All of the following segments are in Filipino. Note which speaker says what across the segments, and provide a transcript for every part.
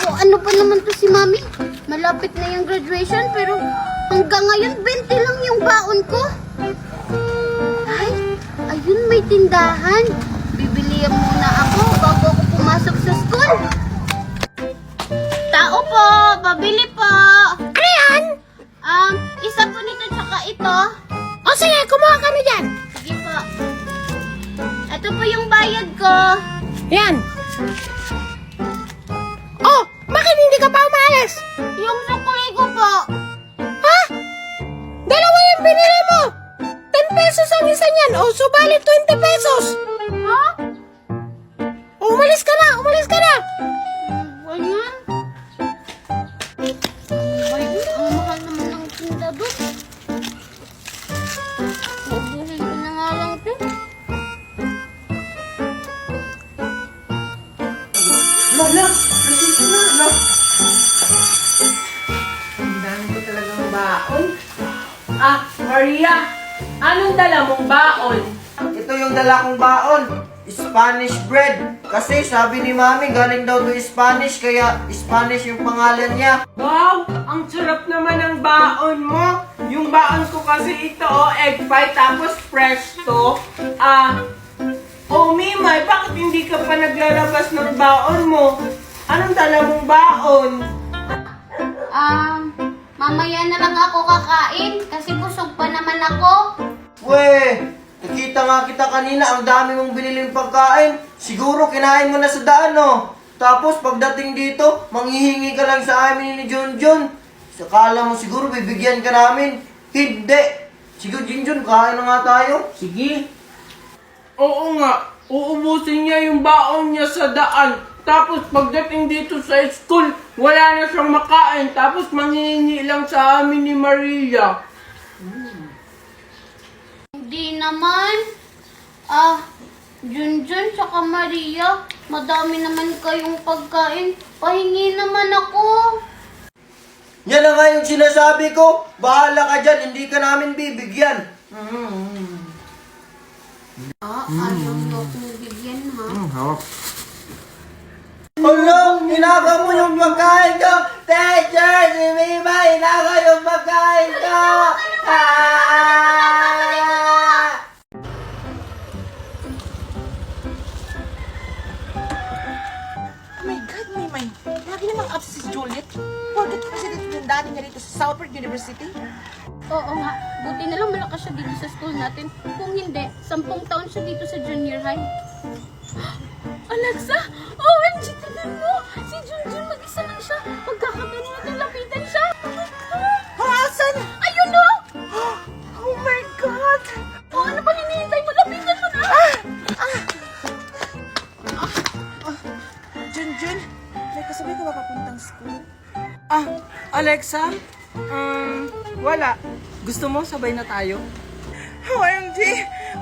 Speaker 1: O ano pa naman to si Mami? Malapit na yung graduation pero hanggang ngayon 20 lang yung baon ko. Ay, ayun may tindahan. Bibili muna ako bago ako pumasok sa school. Tao po, pabili po.
Speaker 2: Ano yan?
Speaker 1: Isa po nito tsaka ito.
Speaker 2: O sige, kumuha ka na dyan.
Speaker 1: Sige po. Ito po yung bayad ko.
Speaker 2: Yan. Oh, bakit hindi ka pa umalis?
Speaker 1: Yung sukli ko po.
Speaker 2: Ha? Dalawa yung binili mo. 10 pesos ang isa niyan. O, subalit 20 pesos.
Speaker 1: Ha?
Speaker 2: Umalis ka na, umalis ka na.
Speaker 1: Ganyan? Ay, ang mahal naman ng tinda doon. Ubuhin ko na nga lang ito.
Speaker 3: Lala, nandito na, no? Ang dami ko talagang baon. Maria, anong dala mong baon?
Speaker 4: Ito yung dala kong baon. Spanish bread. Kasi sabi ni Mami, galing daw to Spanish, kaya Spanish yung pangalan niya.
Speaker 3: Wow, ang sarap naman ng baon mo. Yung baon ko kasi ito, egg pie, tapos fresh to. Mimay, bakit hindi ka pa naglalabas ng baon mo? Anong dala mong baon?
Speaker 1: Mamaya na lang ako kakain kasi busog pa naman ako.
Speaker 4: Weh, nakita nga kita kanina, ang dami mong biniling pagkain. Siguro kinain mo na sa daan, no? Tapos pagdating dito, manghihingi ka lang sa amin ni Junjun. Sakala mo siguro bibigyan ka namin. Hindi. Sige, Junjun, kain na nga tayo.
Speaker 3: Sige. Oo nga, uubusin niya yung baon niya sa daan. Tapos pagdating dito sa school, wala na siyang makain. Tapos manghihingi lang sa amin ni Maria.
Speaker 1: Hindi naman. Junjun tsaka Maria, madami naman kayong pagkain. Pahingi naman ako.
Speaker 4: Yan na nga yung sinasabi ko. Bahala ka dyan, hindi ka namin bibigyan.
Speaker 1: Ayaw mo akong bigyan, ha?
Speaker 4: Hala, inaga mo yung pagkain ko! Teacher, si Mima, inaga yung pagkain ko!
Speaker 5: Oh my God, Maymay. Lagi namang absent si Juliet. Bakit president yung dati niya dito sa Southport University?
Speaker 1: Oo nga, buti na lang malakas siya dito sa school natin. Kung hindi, 10 taon siya dito sa junior high. Alexa! OMG, tignan mo! Si Junjun mag-isa lang siya. Pagkakabili natin, lapitan siya.
Speaker 5: Asan?
Speaker 1: Ayun no!
Speaker 5: Oh my God!
Speaker 1: Oh, ano pang hinihintay mo? Lapitan mo na!
Speaker 5: Junjun, may kasabay ka ba papuntang school?
Speaker 3: Alexa? Wala. Gusto mo sabay na tayo?
Speaker 5: OMG!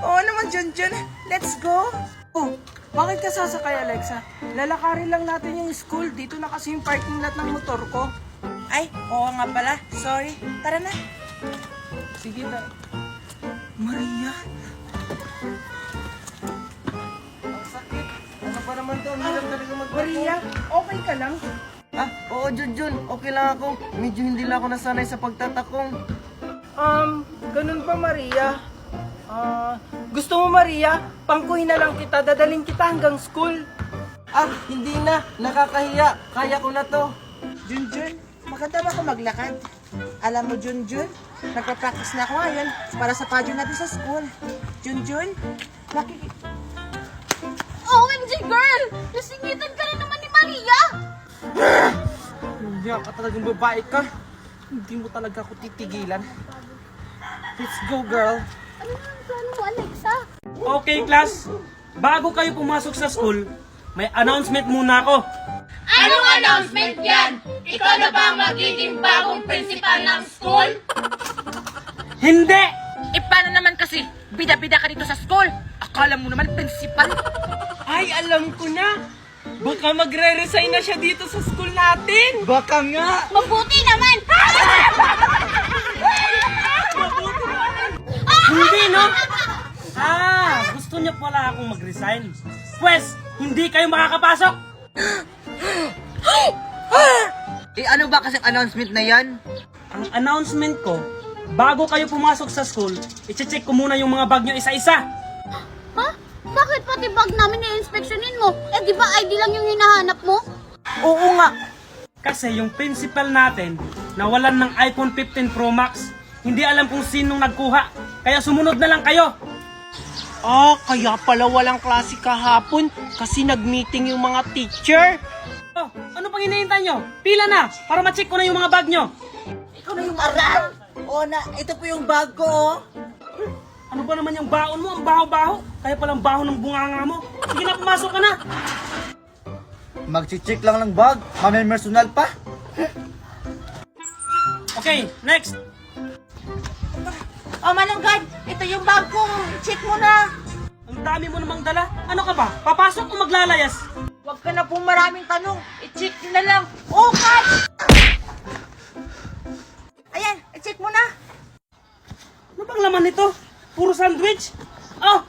Speaker 5: Oo naman, Junjun. Let's go!
Speaker 3: Oh, bakit ka sasakay, Alexa? Lalakarin lang natin yung school. Dito na kasi yung parking lot ng motor ko.
Speaker 5: Ay, oo nga pala. Sorry. Tara na.
Speaker 3: Sige, Maria?
Speaker 4: Ang sakit. Ano pa naman to? Ang hirap talaga magpapos.
Speaker 3: Maria, okay ka lang?
Speaker 4: Oo, Junjun. Okay lang ako. Medyo hindi lang ako nasanay sa pagtatakong.
Speaker 3: Ganun ba, Maria? Gusto mo, Maria? Pangkuhin na lang kita. Dadalhin kita hanggang school.
Speaker 4: Hindi na. Nakakahiya. Kaya ko na to.
Speaker 5: Junjun, maganda ba ako maglakad? Alam mo, Junjun, nagpa-practice na ako ngayon para sa pageant natin sa school. Junjun,
Speaker 1: OMG girl! Nasingitan ka na naman ni Maria!
Speaker 3: Hindi ka talagang babae ka. Hindi mo talaga ako titigilan. Let's go, girl.
Speaker 1: Ano nga ang plano mo, Alexa?
Speaker 6: Okay, class. Bago kayo pumasok sa school, may announcement muna ako.
Speaker 7: Anong announcement yan? Ikaw na ba ang magiging bagong principal ng school?
Speaker 6: Hindi!
Speaker 2: Paano naman kasi? Bida-bida ka dito sa school. Akala mo naman principal.
Speaker 3: Ay, alam ko na. Baka magre-resign na siya dito sa school natin.
Speaker 4: Baka nga.
Speaker 1: Mabuti naman!
Speaker 6: Hindi, no? Gusto niyo pala akong mag-resign. Pwes, hindi kayo makakapasok.
Speaker 4: ano ba kasing announcement na yan?
Speaker 6: Ang announcement ko, bago kayo pumasok sa school, i-check ko muna yung mga bag nyo isa-isa.
Speaker 1: Ha? Bakit pati bag namin i-inspectionin mo? Eh di ba ID lang yung hinahanap mo?
Speaker 5: Oo nga.
Speaker 6: Kasi yung principal natin, nawalan ng iPhone 15 Pro Max, hindi alam kung sinong nagkuha. Kaya sumunod na lang kayo.
Speaker 3: Ah, kaya pala walang klase kahapon kasi nag-meeting yung mga teacher.
Speaker 6: Oh, ano pang hinihintay nyo? Pila na, para ma-check ko na yung mga bag nyo.
Speaker 5: Ikaw na yung aral. Oo na, ito po yung bag ko, oh.
Speaker 6: Ano ba naman yung baon mo? Ang baho-baho. Kaya palang baho ng bunganga mo. Sige na, pumasok ka na.
Speaker 4: Mag-check lang ng bag, personal pa.
Speaker 6: Okay, next.
Speaker 5: Oh, Mananggad, ito yung bag ko. Check mo na.
Speaker 6: Ang dami mo namang dala. Ano ka ba? Papasok o maglalayas?
Speaker 5: Huwag ka na po maraming tanong. I-check na lang. Oh, cut! Ayan, i-check mo na.
Speaker 6: Ano bang laman nito? Puro sandwich? Oh,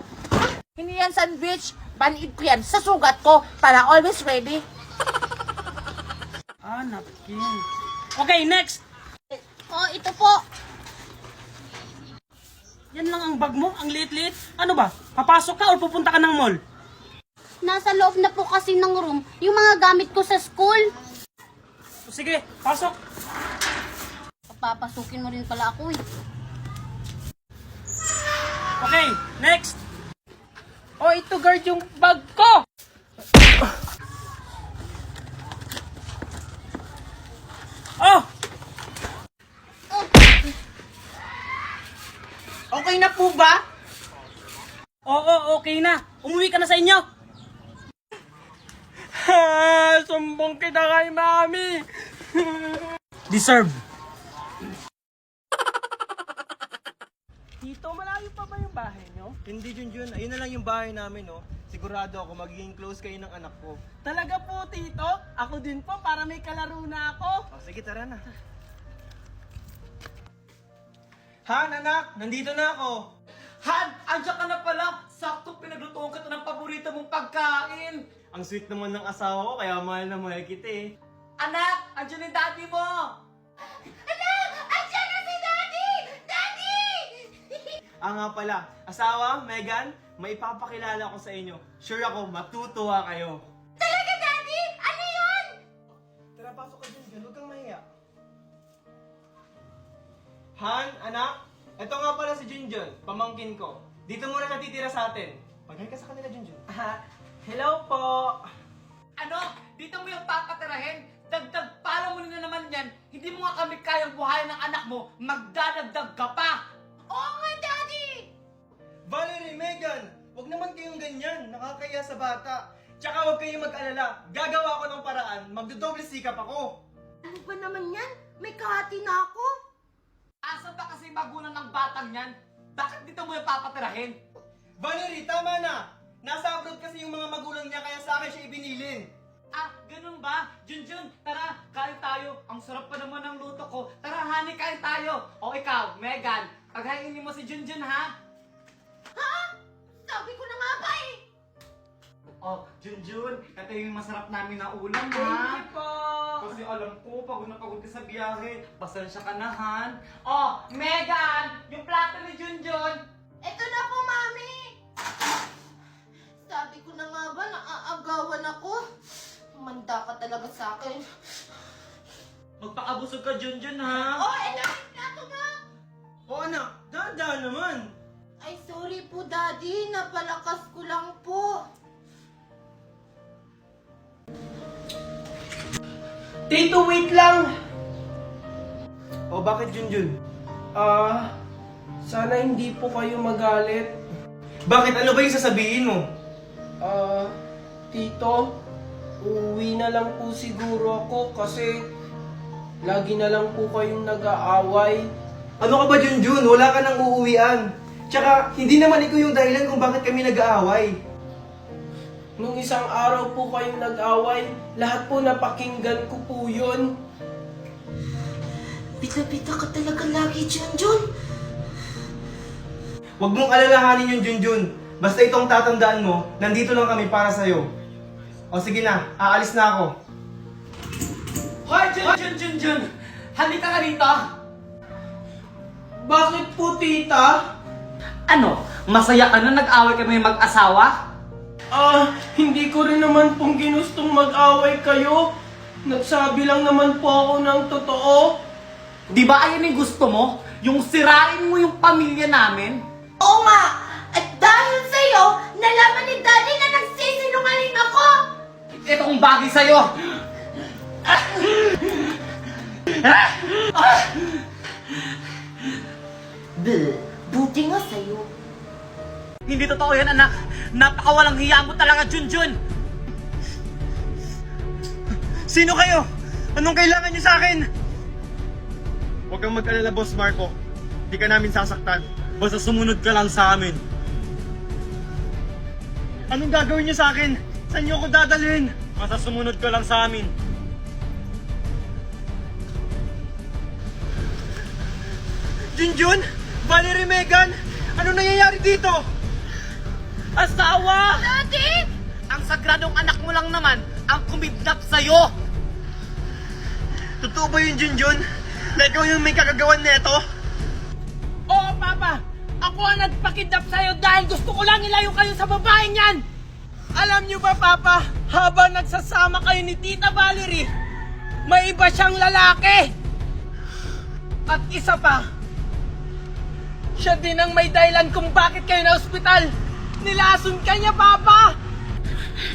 Speaker 5: Hindi yan sandwich. Banid ko yan sa sugat ko para always ready.
Speaker 6: napkin. Okay, next.
Speaker 1: Oh, ito po.
Speaker 6: Yan lang ang bag mo? Ang liit-liit? Ano ba? Papasok ka o pupunta ka ng mall?
Speaker 1: Nasa loob na po kasi ng room yung mga gamit ko sa school.
Speaker 6: O sige, pasok.
Speaker 1: Papapasukin mo rin pala ako eh.
Speaker 6: Okay, next.
Speaker 3: Oh, ito guard yung bag ko!
Speaker 6: Oh!
Speaker 3: Okay na po ba?
Speaker 6: Oo, okay na. Umuwi ka na sa inyo.
Speaker 3: Ha, sumbong kita kay mami.
Speaker 6: Deserve.
Speaker 3: Tito, malayo pa ba yung bahay nyo?
Speaker 4: Hindi, Junjun. Ayun na lang yung bahay namin, no? Sigurado ako magiging close kayo ng anak ko.
Speaker 3: Talaga po, Tito? Ako din po, para may kalaro na ako.
Speaker 4: O, sige, tara na. Han, anak! Nandito na ako!
Speaker 3: Han, andyan ka na pala. Sakto pinaglutuan ka ng paborito mong pagkain.
Speaker 4: Ang sweet naman ng asawa ko, kaya mahal na mahal kita eh.
Speaker 3: Anak, andyan yung daddy mo.
Speaker 4: Nga pala, asawa, Megan, may ipapakilala ko sa inyo. Sure ako, matutuwa kayo.
Speaker 7: Talaga, Daddy? Ano yun?
Speaker 4: Tara, pasok ka dyan, huwag kang mahiya. Han, anak, eto nga pala si Junjun, pamangkin ko. Dito muna natitira sa atin. Mag-hi ka sa kanila, Junjun.
Speaker 3: Hello po.
Speaker 8: Ano? Dito mo yung papatirahin? Dagdag pala mo na naman yan. Hindi mo nga kami kayang buhayin ng anak mo. Magdadagdag ka pa.
Speaker 7: Oo nga, Daddy!
Speaker 4: Valerie, Megan, huwag naman kayong ganyan. Nakakaya sa bata. Tsaka huwag kayong mag-alala. Gagawa ko ng paraan. Magdodoble sikap ako.
Speaker 7: Ano ba naman yan? May kahati na ako.
Speaker 8: Asan ba kasi magulang ng batang yan? Bakit dito mo yung papatirahin?
Speaker 4: Valerie, tama na. Nasa abroad kasi yung mga magulang niya kaya sa akin siya ibinilin.
Speaker 8: Ah, ganun ba? Junjun, tara, kain tayo. Ang sarap pa naman ng luto ko. Tara, honey, kain tayo. O ikaw, Megan, paghainin mo si Junjun, ha?
Speaker 7: Ha? Sabi ko na nga ba eh.
Speaker 8: Oh, Junjun, ito yung masarap namin na ulam, ha?
Speaker 3: Thank you po.
Speaker 8: Kasi alam ko, pagod na pagod ka sa biyahe. Pasensya ka na, Han. Oh, Megan, yung plato ni Junjun.
Speaker 7: Ito na po, Mami. Sabi ko na nga ba, naaagawan ako. Manda ka talaga sa akin.
Speaker 8: Magpakabusog ka, Junjun, ha?
Speaker 7: Oh, ito yung plato mo.
Speaker 4: O anak, dahan-dahan naman.
Speaker 7: Ay, sorry po, Daddy. Napalakas ko lang po.
Speaker 3: Tito, wait lang.
Speaker 4: O bakit, Junjun?
Speaker 3: Sana hindi po kayo magalit.
Speaker 4: Bakit? Ano ba yung sasabihin mo?
Speaker 3: Tito, uuwi na lang po siguro ako kasi lagi na lang po kayong nag-aaway.
Speaker 4: Ano ka ba, Junjun? Wala ka nang uuwian. Tsaka, hindi naman ikaw yung dahilan kung bakit kami nag-aaway.
Speaker 3: Nung isang araw po kayong nag-away, lahat po napakinggan ko po yun.
Speaker 7: Pita-pita ka talaga lagi, Junjun.
Speaker 4: Huwag mong alalahanin yung Junjun. Basta itong tatandaan mo, nandito lang kami para sa'yo. O sige na, aalis na ako.
Speaker 8: Hoy, Jun! Halika ka rito!
Speaker 3: Bakit po, tita?
Speaker 8: Ano? Masaya ka na nag-away kami mag-asawa?
Speaker 3: Hindi ko rin naman pong ginustong mag-away kayo. Nagsabi lang naman po ako ng totoo.
Speaker 8: Di ba ayun yung gusto mo? Yung sirain mo yung pamilya namin?
Speaker 7: Oo nga! At dahil sa'yo, nalaman ni Daddy na nagsisinungaling ako!
Speaker 8: Itong bagay sa'yo!
Speaker 7: Buti nga sa'yo.
Speaker 8: Hindi totoo yan, anak. Napakawalang hiya mo talaga, Junjun.
Speaker 6: Sino kayo? Anong kailangan niyo sa akin? Huwag kang mag-alala, Boss Marco. Di ka namin sasaktan. Basta sumunod ka lang sa amin. Anong gagawin niyo sa akin? Saan niyo ako dadalhin? Basta sumunod ka lang sa amin. Junjun? Valerie, Megan? Ano nangyayari dito?
Speaker 8: Asawa!
Speaker 7: Daddy!
Speaker 8: Ang sagradong anak mo lang naman ang kumidnap sa'yo!
Speaker 6: Totoo ba yun, Junjun? Na ikaw yung may kakagawan neto?
Speaker 2: Oo, Papa! Ako ang nagpakidnap sa'yo dahil gusto ko lang ilayo kayo sa babaeng yan! Alam niyo ba, Papa, habang nagsasama kayo ni Tita Valerie, may iba siyang lalaki! At isa pa, siya din ang may dahilan kung bakit kayo na ospital! Nilason ka niya, Papa!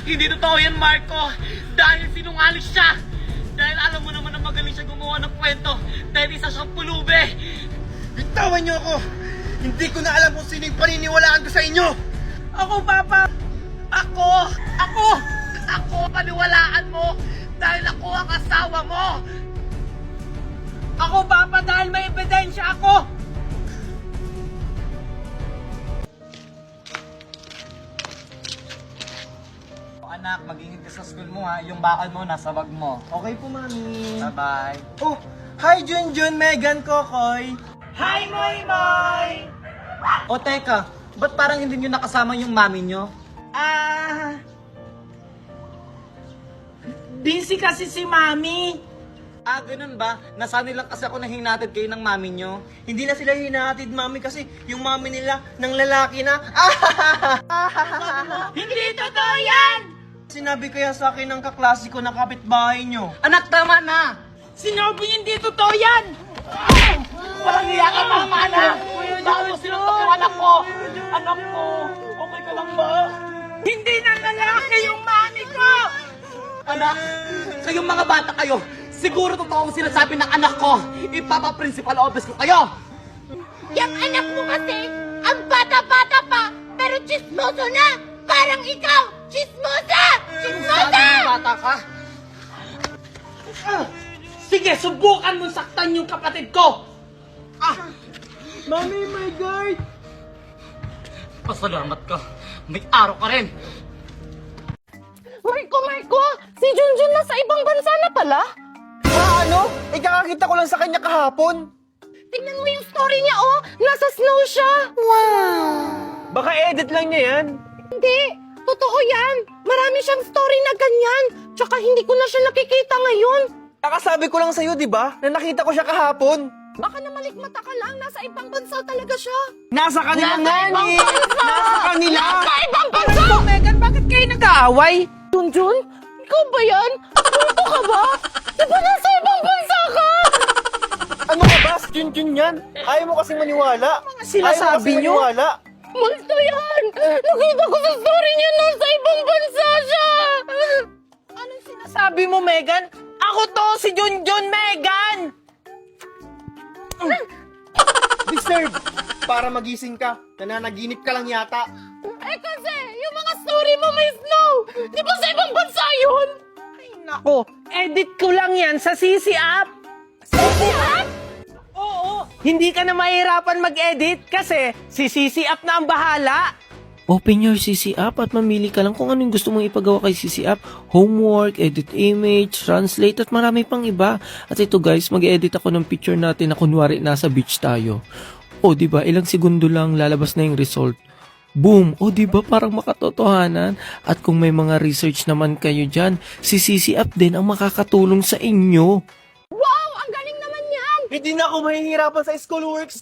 Speaker 8: Hindi totoo yan, Marco! Dahil sinungaling siya! Dahil alam mo naman na magaling siya gumawa ng kwento dahil isa siyang pulube!
Speaker 6: Bitawan niyo ako! Hindi ko na alam kung sino yung paniniwalaan ko sa inyo!
Speaker 2: Ako, Papa!
Speaker 8: Ako! Ako paniwalaan mo dahil ako ang asawa mo!
Speaker 2: Ako, Papa, dahil may ebidensya ako!
Speaker 8: Anak, mag-ingat ka sa school mo ha. Yung bakal mo, nasa bag mo.
Speaker 4: Okay po, Mami.
Speaker 8: Bye-bye.
Speaker 4: Oh, hi Junjun, Megan, Kokoy.
Speaker 2: Hi, Moy Moy!
Speaker 8: O teka, ba't parang hindi nyo nakasama yung mami nyo?
Speaker 2: Busy kasi si Mami.
Speaker 8: Ganun ba? Nasanay lang kasi ako na hinatid kayo ng mami nyo.
Speaker 4: Hindi na sila hinahatid, Mami, kasi yung mami nila ng lalaki na.
Speaker 2: Hindi totoo yan!
Speaker 4: Sinabi kaya sa akin ng kaklase ko na kapitbahay nyo.
Speaker 8: Anak, tama na!
Speaker 2: Sinabi hindi totoo yan!
Speaker 8: Walang hiya ka, tama na! Bakit mo sinuntok yung anak ko? Anak ko, okay ka lang ba?
Speaker 2: Hindi na lalaki yung mami ko!
Speaker 8: Anak, kayong mga bata kayo, siguro totoo ang sinasabi ng anak ko. Ipapa-principal office ko kayo!
Speaker 7: Yung anak mo kasi, ang bata-bata pa, pero chismoso na! Parang ikaw! Chismosa!
Speaker 8: Sabi ng bata ka?
Speaker 2: Sige, subukan mo saktan yung kapatid ko!
Speaker 4: Mami, my God!
Speaker 8: Pasalamat ka. May araw ka rin.
Speaker 2: Marco! Si Junjun nasa ibang bansa na pala?
Speaker 4: Ano? Ikakakita ko lang sa kanya kahapon.
Speaker 2: Tingnan mo yung story niya, oh! Nasa snow siya!
Speaker 4: Baka edit lang niya yan.
Speaker 2: Hindi! Totoo yan! Marami siyang story na ganyan! Tsaka hindi ko na siya nakikita ngayon!
Speaker 4: Kakasabi ko lang sa'yo, di ba? Na nakita ko siya kahapon.
Speaker 2: Baka namalikmata ka lang, nasa ibang bansa talaga siya!
Speaker 4: Nasa kanila nga ni! Nasa kanila!
Speaker 2: Nasa ibang bansa! Megan, bakit kayo nag-aaway? Junjun? Ikaw ba yan? Punto ka ba? Di ba nasa ibang bansa ka?
Speaker 4: Ano ka ba? Junjun yan? Ayaw mo kasing maniwala.
Speaker 2: sinasabi niyo?
Speaker 4: Maniwala.
Speaker 2: Multo yan! Nakita ko sa story niya nasa ibang bansa siya! Anong sinasabi mo, Megan? Ako to, si Junjun, Megan!
Speaker 4: Deserve! Para magising ka. Nananaginip ka lang yata.
Speaker 2: Eh kasi, yung mga story mo may snow! Di ba sa ibang bansa yun? Ay nako, edit ko lang yan sa CC app! CC app? Oo! Hindi ka na mahirapan mag-edit kasi si CC app na ang bahala!
Speaker 9: Open your CC app at mamili ka lang kung anong gusto mong ipagawa kay CC app. Homework, edit image, translate at marami pang iba. At ito guys, mag-edit ako ng picture natin na kunwari nasa beach tayo. O diba, ilang segundo lang lalabas na yung result. Boom! O di ba parang makatotohanan? At kung may mga research naman kayo dyan, si CC App din ang makakatulong sa inyo.
Speaker 7: Wow! Ang galing naman yan!
Speaker 6: Hindi na ako mahihirapan sa schoolworks